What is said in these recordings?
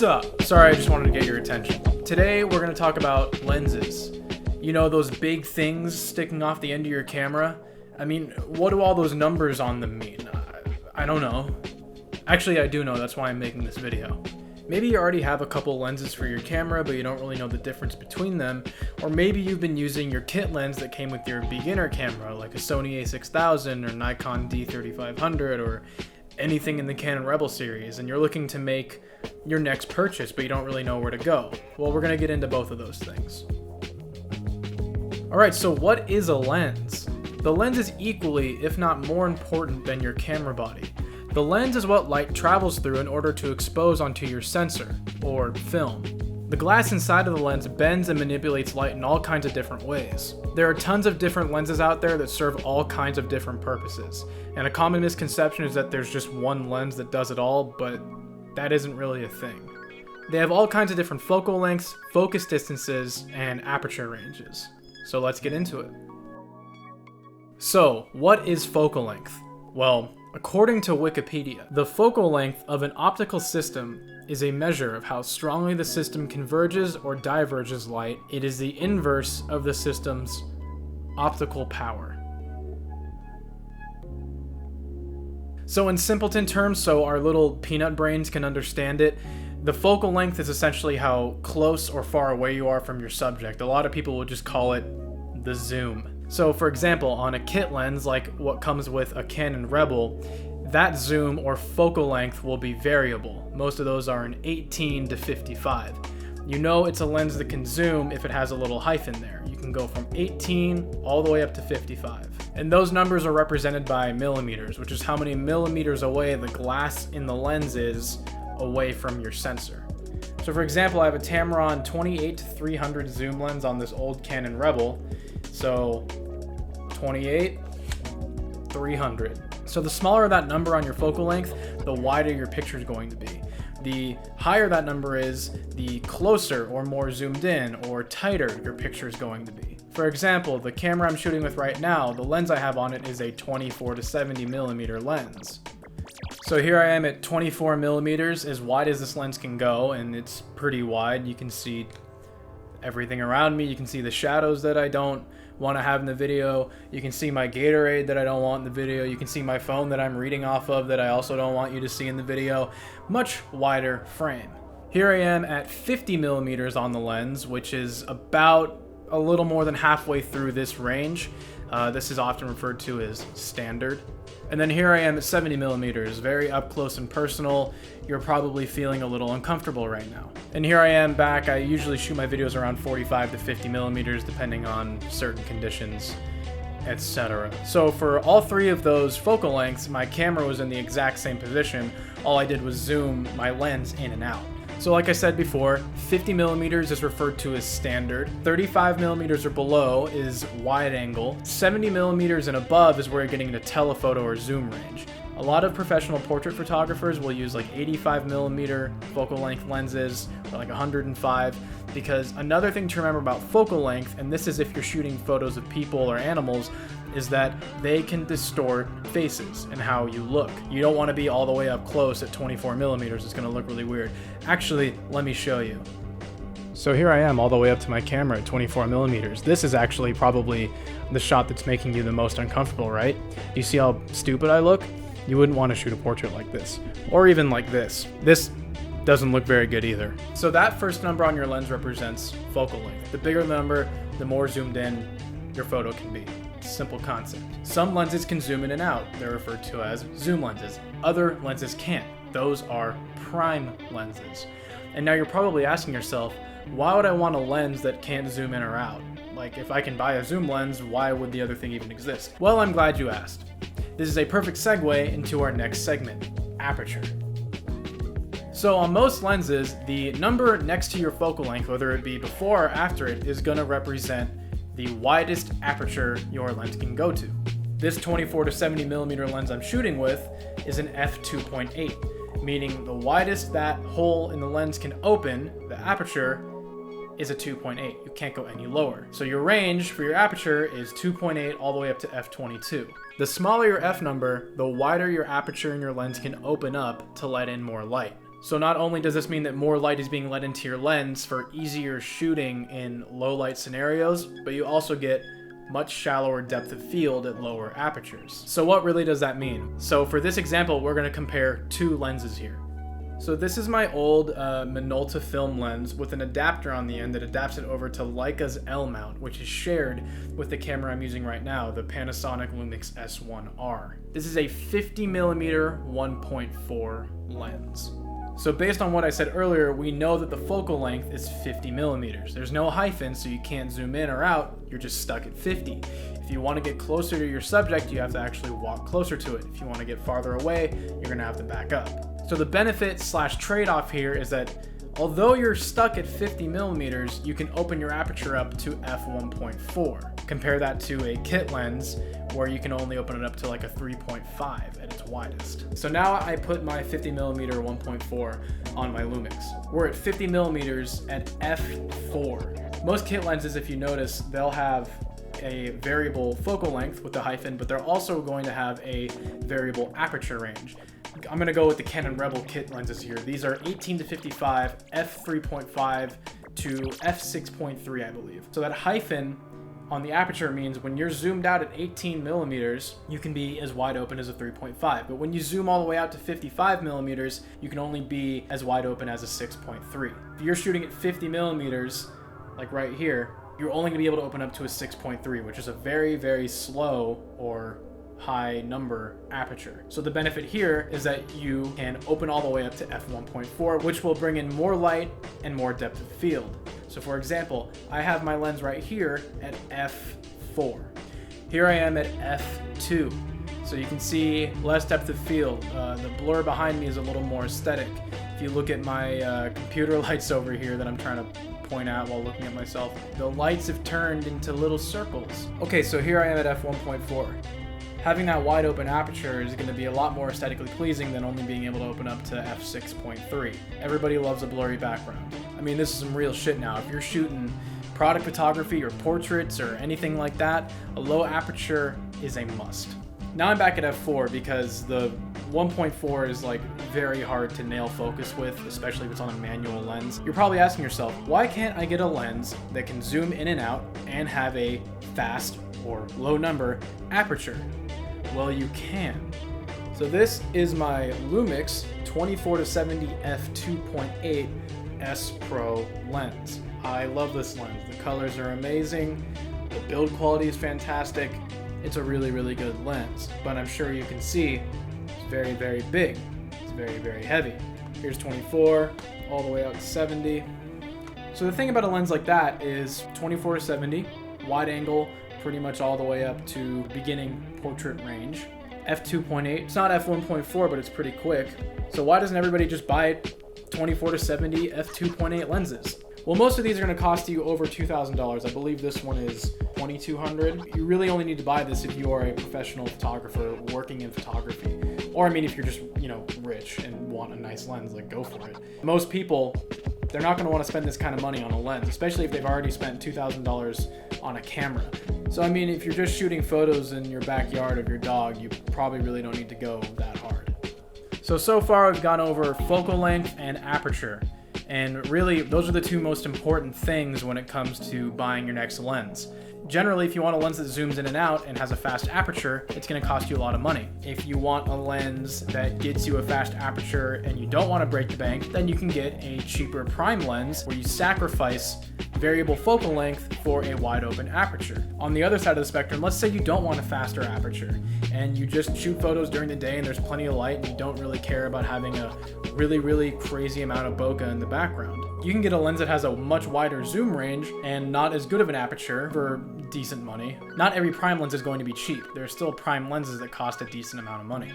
up? Sorry, I just wanted to get your attention. Today, we're going to talk about lenses. You know, those big things sticking off the end of your camera? I mean, what do all those numbers on them mean? I don't know. Actually, I do know, that's why I'm making this video. Maybe you already have a couple lenses for your camera, but you don't really know the difference between them. Or maybe you've been using your kit lens that came with your beginner camera, like a Sony a6000 or Nikon D3500 or anything in the Canon Rebel series, and you're looking to make your next purchase, but you don't really know where to go. Well, we're gonna get into both of those things. Alright, so what is a lens? The lens is equally, if not more important than your camera body. The lens is what light travels through in order to expose onto your sensor, or film. The glass inside of the lens bends and manipulates light in all kinds of different ways. There are tons of different lenses out there that serve all kinds of different purposes, and a common misconception is that there's just one lens that does it all, but that isn't really a thing. They have all kinds of different focal lengths, focus distances, and aperture ranges. So let's get into it. So, what is focal length? Well, according to Wikipedia, the focal length of an optical system is a measure of how strongly the system converges or diverges light. It is the inverse of the system's optical power. So in simpleton terms, so our little peanut brains can understand it, the focal length is essentially how close or far away you are from your subject. A lot of people will just call it the zoom. So for example, on a kit lens like what comes with a Canon Rebel, that zoom or focal length will be variable. Most of those are an 18 to 55. You know it's a lens that can zoom if it has a little hyphen there. You can go from 18 all the way up to 55. And those numbers are represented by millimeters, which is how many millimeters away the glass in the lens is away from your sensor. So for example, I have a Tamron 28-300 zoom lens on this old Canon Rebel. So 28, 300. So the smaller that number on your focal length, the wider your picture is going to be. The higher that number is, the closer or more zoomed in or tighter your picture is going to be. For example, the camera I'm shooting with right now, the lens I have on it is a 24 to 70 millimeter lens. So here I am at 24 millimeters, as wide as this lens can go, and it's pretty wide. You can see everything around me. You can see the shadows that I don't want to have in the video. You can see my Gatorade that I don't want in the video. You can see my phone that I'm reading off of that I also don't want you to see in the video. Much wider frame. Here I am at 50 millimeters on the lens, which is about a little more than halfway through this range. This is often referred to as standard. And then here I am at 70 millimeters, very up close and personal. You're probably feeling a little uncomfortable right now. And here I am back. I usually shoot my videos around 45 to 50 millimeters, depending on certain conditions, etc. So for all three of those focal lengths, my camera was in the exact same position. All I did was zoom my lens in and out. So like I said before, 50 millimeters is referred to as standard, 35 millimeters or below is wide angle, 70 millimeters and above is where you're getting into telephoto or zoom range. A lot of professional portrait photographers will use like 85 millimeter focal length lenses or like 105, because another thing to remember about focal length, and this is if you're shooting photos of people or animals, is that they can distort faces and how you look. You don't want to be all the way up close at 24 millimeters. It's going to look really weird. Actually, let me show you. So here I am all the way up to my camera at 24 millimeters. This is actually probably the shot that's making you the most uncomfortable, right? You see how stupid I look? You wouldn't want to shoot a portrait like this, or even like this. This doesn't look very good either. So that first number on your lens represents focal length. The bigger the number, the more zoomed in your photo can be. Simple concept. Some lenses can zoom in and out. They're referred to as zoom lenses. Other lenses can't. Those are prime lenses. And now you're probably asking yourself, why would I want a lens that can't zoom in or out? Like, if I can buy a zoom lens, why would the other thing even exist? Well, I'm glad you asked. This is a perfect segue into our next segment, aperture. So on most lenses, the number next to your focal length, whether it be before or after it, is going to represent the widest aperture your lens can go to. This 24 to 70 millimeter lens I'm shooting with is an f2.8, meaning the widest that hole in the lens can open, the aperture, is a 2.8. You can't go any lower. So your range for your aperture is 2.8 all the way up to f22. The smaller your f number, the wider your aperture in your lens can open up to let in more light. So not only does this mean that more light is being let into your lens for easier shooting in low light scenarios, but you also get much shallower depth of field at lower apertures. So what really does that mean? So for this example, we're going to compare two lenses here. So this is my old Minolta film lens with an adapter on the end that adapts it over to Leica's L mount, which is shared with the camera I'm using right now, the Panasonic Lumix S1R. This is a 50mm 1.4 lens. So based on what I said earlier, we know that the focal length is 50mm. There's no hyphen, so you can't zoom in or out, you're just stuck at 50. If you want to get closer to your subject, you have to actually walk closer to it. If you want to get farther away, you're going to have to back up. So the benefit / trade-off here is that although you're stuck at 50mm, you can open your aperture up to f1.4. Compare that to a kit lens where you can only open it up to like a 3.5 at its widest. So now I put my 50mm 1.4 on my Lumix. We're at 50mm at f4. Most kit lenses, if you notice, they'll have a variable focal length with the hyphen, but they're also going to have a variable aperture range. I'm going to go with the Canon Rebel kit lenses here. These are 18 to 55, f3.5 to f6.3, I believe. So that hyphen on the aperture means when you're zoomed out at 18mm, you can be as wide open as a 3.5. But when you zoom all the way out to 55mm, you can only be as wide open as a 6.3. If you're shooting at 50mm, like right here, you're only going to be able to open up to a 6.3, which is a very, very slow or high number aperture. So the benefit here is that you can open all the way up to f1.4, which will bring in more light and more depth of field. So for example, I have my lens right here at f4. Here I am at f2. So you can see less depth of field. The blur behind me is a little more aesthetic. If you look at my computer lights over here that I'm trying to point out while looking at myself, the lights have turned into little circles. Okay, so here I am at f1.4. Having that wide open aperture is going to be a lot more aesthetically pleasing than only being able to open up to f6.3. Everybody loves a blurry background. I mean, this is some real shit now. If you're shooting product photography or portraits or anything like that, a low aperture is a must. Now I'm back at f4 because the 1.4 is like very hard to nail focus with, especially if it's on a manual lens. You're probably asking yourself, why can't I get a lens that can zoom in and out and have a fast or low number aperture? Well, you can. So this is my Lumix 24-70 f2.8 S Pro lens. I love this lens. The colors are amazing. The build quality is fantastic. It's a really, really good lens, but I'm sure you can see it's very, very big. It's very, very heavy. Here's 24 all the way out to 70. So the thing about a lens like that is 24-70, wide angle, pretty much all the way up to beginning portrait range. f2.8, it's not f1.4, but it's pretty quick. So why doesn't everybody just buy 24-70 f2.8 lenses? Well, most of these are going to cost you over $2,000. I believe this one is $2,200. You really only need to buy this if you are a professional photographer working in photography. Or, I mean, if you're just, rich and want a nice lens, like, go for it. Most people, they're not going to want to spend this kind of money on a lens, especially if they've already spent $2,000 on a camera. So, I mean, if you're just shooting photos in your backyard of your dog, you probably really don't need to go that hard. So far we've gone over focal length and aperture. And really, those are the two most important things when it comes to buying your next lens. Generally, if you want a lens that zooms in and out and has a fast aperture, it's going to cost you a lot of money. If you want a lens that gets you a fast aperture and you don't want to break the bank, then you can get a cheaper prime lens where you sacrifice variable focal length for a wide open aperture. On the other side of the spectrum, let's say you don't want a faster aperture and you just shoot photos during the day and there's plenty of light and you don't really care about having a really, really crazy amount of bokeh in the background. You can get a lens that has a much wider zoom range and not as good of an aperture for decent money. Not every prime lens is going to be cheap. There are still prime lenses that cost a decent amount of money.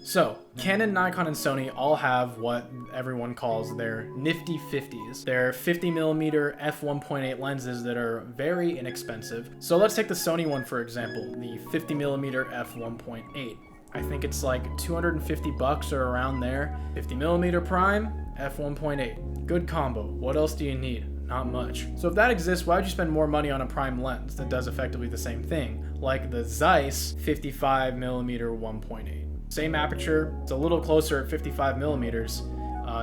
So, Canon, Nikon, and Sony all have what everyone calls their nifty 50s. They're 50mm f1.8 lenses that are very inexpensive. So let's take the Sony one for example, the 50mm f1.8. I think it's like $250 or around there. 50mm prime, f1.8. Good combo. What else do you need? Not much. So if that exists, why would you spend more money on a prime lens that does effectively the same thing, like the Zeiss 55mm 1.8? Same aperture, it's a little closer at 55 millimeters.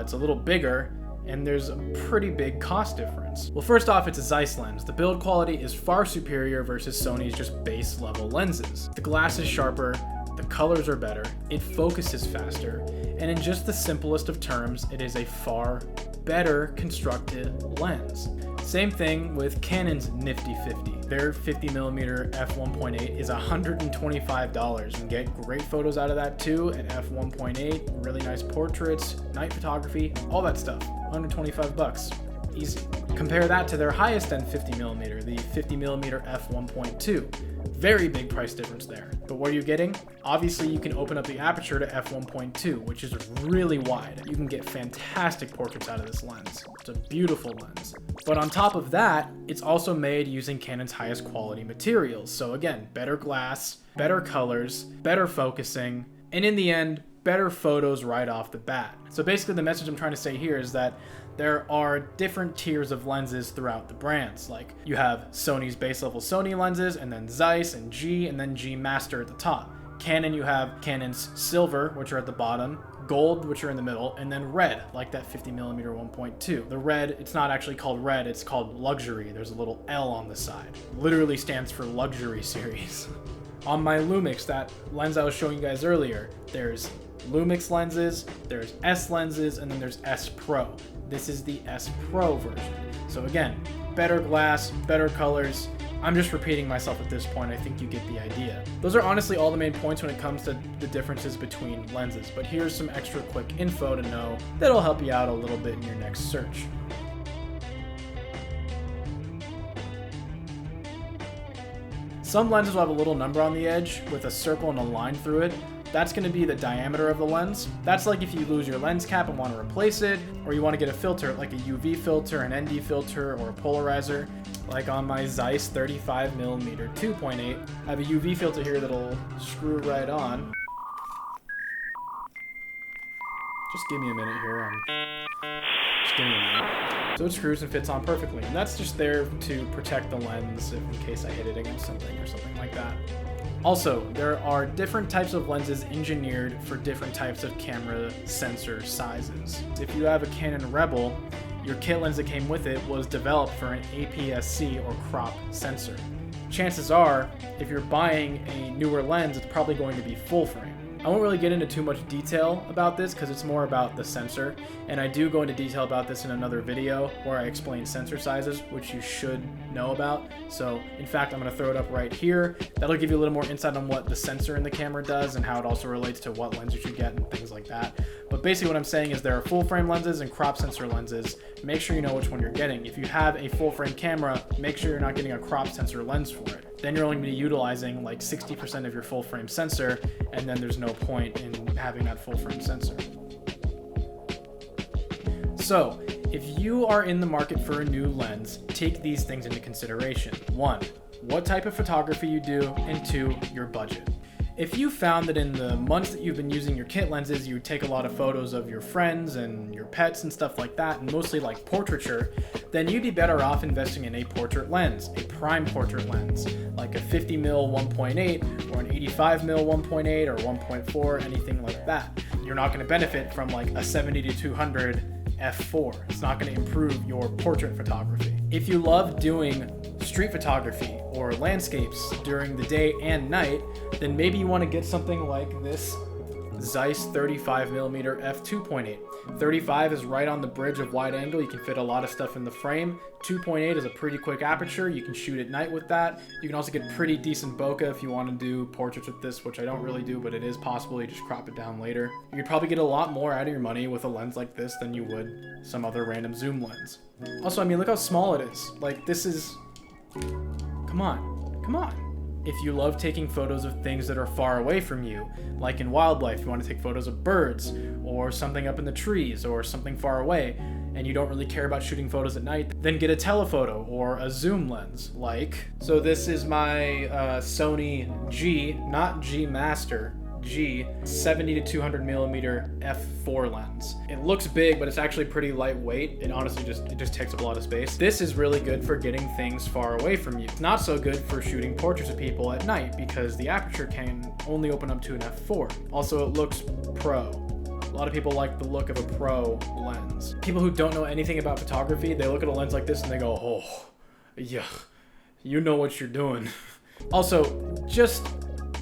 It's a little bigger, and there's a pretty big cost difference. Well, first off, it's a Zeiss lens. The build quality is far superior versus Sony's just base level lenses. The glass is sharper, the colors are better, it focuses faster, and in just the simplest of terms, it is a far better constructed lens. Same thing with Canon's nifty 50. Their 50mm f1.8 is $125. You can get great photos out of that too at f1.8, really nice portraits, night photography, all that stuff. 125 bucks. Easy. Compare that to their highest end 50mm, the 50mm f1.2. Very big price difference there. But what are you getting? Obviously, you can open up the aperture to f1.2, which is really wide. You can get fantastic portraits out of this lens. It's a beautiful lens. But on top of that, it's also made using Canon's highest quality materials. So again, better glass, better colors, better focusing, and in the end, better photos right off the bat. So basically the message I'm trying to say here is that there are different tiers of lenses throughout the brands. Like you have Sony's base level Sony lenses, and then Zeiss and G, and then G Master at the top. Canon, you have Canon's silver, which are at the bottom, gold, which are in the middle, and then red, like that 50mm 1.2. The red, it's not actually called red, it's called luxury. There's a little L on the side. Literally stands for luxury series. On my Lumix, that lens I was showing you guys earlier, there's Lumix lenses, there's S lenses, and then there's S Pro. This is the S Pro version. So again, better glass, better colors. I'm just repeating myself at this point. I think you get the idea. Those are honestly all the main points when it comes to the differences between lenses, but here's some extra quick info to know that'll help you out a little bit in your next search. Some lenses will have a little number on the edge with a circle and a line through it. That's going to be the diameter of the lens. That's like if you lose your lens cap and want to replace it, or you want to get a filter like a UV filter, an ND filter, or a polarizer. Like on my Zeiss 35mm 2.8, I have a UV filter here that'll screw right on. Just give me a minute here. Just give me a minute. So it screws and fits on perfectly. And that's just there to protect the lens in case I hit it against something or something like that. Also, there are different types of lenses engineered for different types of camera sensor sizes. If you have a Canon Rebel, your kit lens that came with it was developed for an APS-C or crop sensor. Chances are, if you're buying a newer lens, it's probably going to be full frame. I won't really get into too much detail about this because it's more about the sensor, and I do go into detail about this in another video where I explain sensor sizes, which you should know about. So in fact, I'm going to throw it up right here. That'll give you a little more insight on what the sensor in the camera does and how it also relates to what lens you should get and things like that. But basically what I'm saying is there are full frame lenses and crop sensor lenses. Make sure you know which one you're getting. If you have a full frame camera, make sure you're not getting a crop sensor lens for it. Then you're only going to be utilizing like 60% of your full frame sensor, and then there's no point in having that full frame sensor. So, if you are in the market for a new lens, take these things into consideration. 1, what type of photography you do, and 2, your budget. If you found that in the months that you've been using your kit lenses, you take a lot of photos of your friends and your pets and stuff like that, and mostly like portraiture, then you'd be better off investing in a portrait lens, a prime portrait lens, like a 50mm 1.8 or an 85mm 1.8 or 1.4, anything like that. You're not going to benefit from like a 70-200 f4. It's not going to improve your portrait photography. If you love doing street photography or landscapes during the day and night, then maybe you want to get something like this Zeiss 35mm f2.8. 35 is right on the bridge of wide angle. You can fit a lot of stuff in the frame. 2.8 is a pretty quick aperture. You can shoot at night with that. You can also get pretty decent bokeh if you want to do portraits with this, which I don't really do, but it is possible. You just crop it down later. You could probably get a lot more out of your money with a lens like this than you would some other random zoom lens. Also, I mean, look how small it is. Like, this is... Come on. Come on. If you love taking photos of things that are far away from you, like in wildlife, you want to take photos of birds or something up in the trees or something far away, and you don't really care about shooting photos at night, then get a telephoto or a zoom lens. Like, so this is my Sony G, not G Master, G 70 to 200 millimeter f4 lens. It looks big, but it's actually pretty lightweight. It honestly just takes up a lot of space. This is really good for getting things far away from you. Not so good for shooting portraits of people at night because the aperture can only open up to an f4. Also, it looks pro. A lot of people like the look of a pro lens. People who don't know anything about photography, they look at a lens like this and they go, oh, yeah, you know what you're doing. Also, just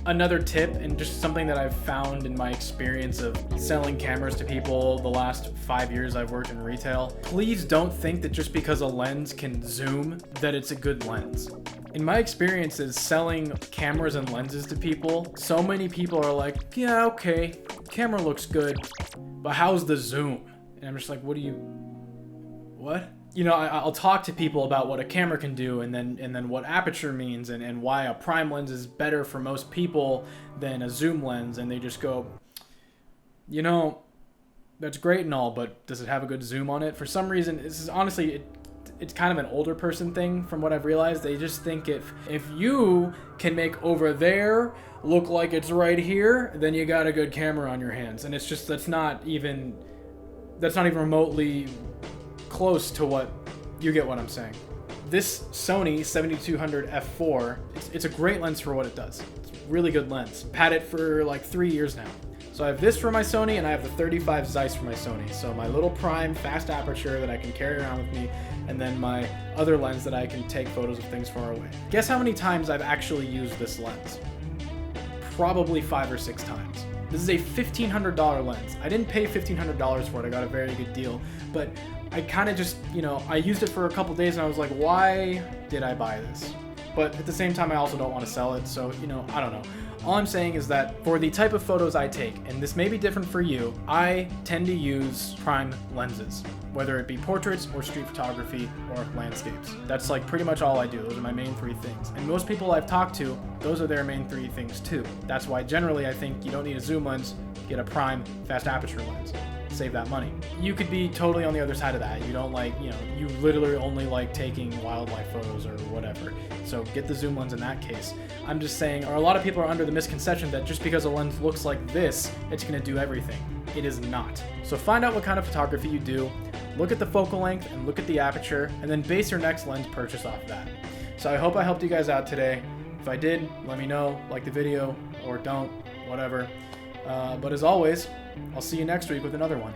another tip, and just something that I've found in my experience of selling cameras to people the last 5 years I've worked in retail, please don't think that just because a lens can zoom that it's a good lens. In my experiences selling cameras and lenses to people, so many people are like, yeah, okay, camera looks good, but how's the zoom? And I'm just like, what? You know, I'll talk to people about what a camera can do and then what aperture means and why a prime lens is better for most people than a zoom lens, and they just go, you know, that's great and all, but does it have a good zoom on it? For some reason, this is honestly, it's kind of an older person thing from what I've realized. They just think if you can make over there look like it's right here, then you got a good camera on your hands. And it's just, that's not even remotely close to what you get what I'm saying. This Sony 7200 f4, it's a great lens for what it does. It's a really good lens. I've had it for like 3 years now. So I have this for my Sony and I have the 35 Zeiss for my Sony. So my little prime fast aperture that I can carry around with me, and then my other lens that I can take photos of things far away. Guess how many times I've actually used this lens? Probably 5 or 6 times. This is a $1,500 lens. I didn't pay $1,500 for it. I got a very good deal, but I kind of just, you know, I used it for a couple days and I was like, why did I buy this? But at the same time, I also don't want to sell it. So, you know, I don't know. All I'm saying is that for the type of photos I take, and this may be different for you, I tend to use prime lenses, whether it be portraits or street photography or landscapes. That's like pretty much all I do. Those are my main 3 things. And most people I've talked to, those are their main 3 things too. That's why generally I think you don't need a zoom lens, get a prime fast aperture lens. Save that money. You could be totally on the other side of that. You don't like, you know, you literally only like taking wildlife photos or whatever. So get the zoom lens in that case. I'm just saying, or a lot of people are under the misconception that just because a lens looks like this, it's gonna do everything. It is not. So find out what kind of photography you do, look at the focal length and look at the aperture, and then base your next lens purchase off that. So I hope I helped you guys out today. If I did, let me know, like the video, or don't, whatever. But as always, I'll see you next week with another one.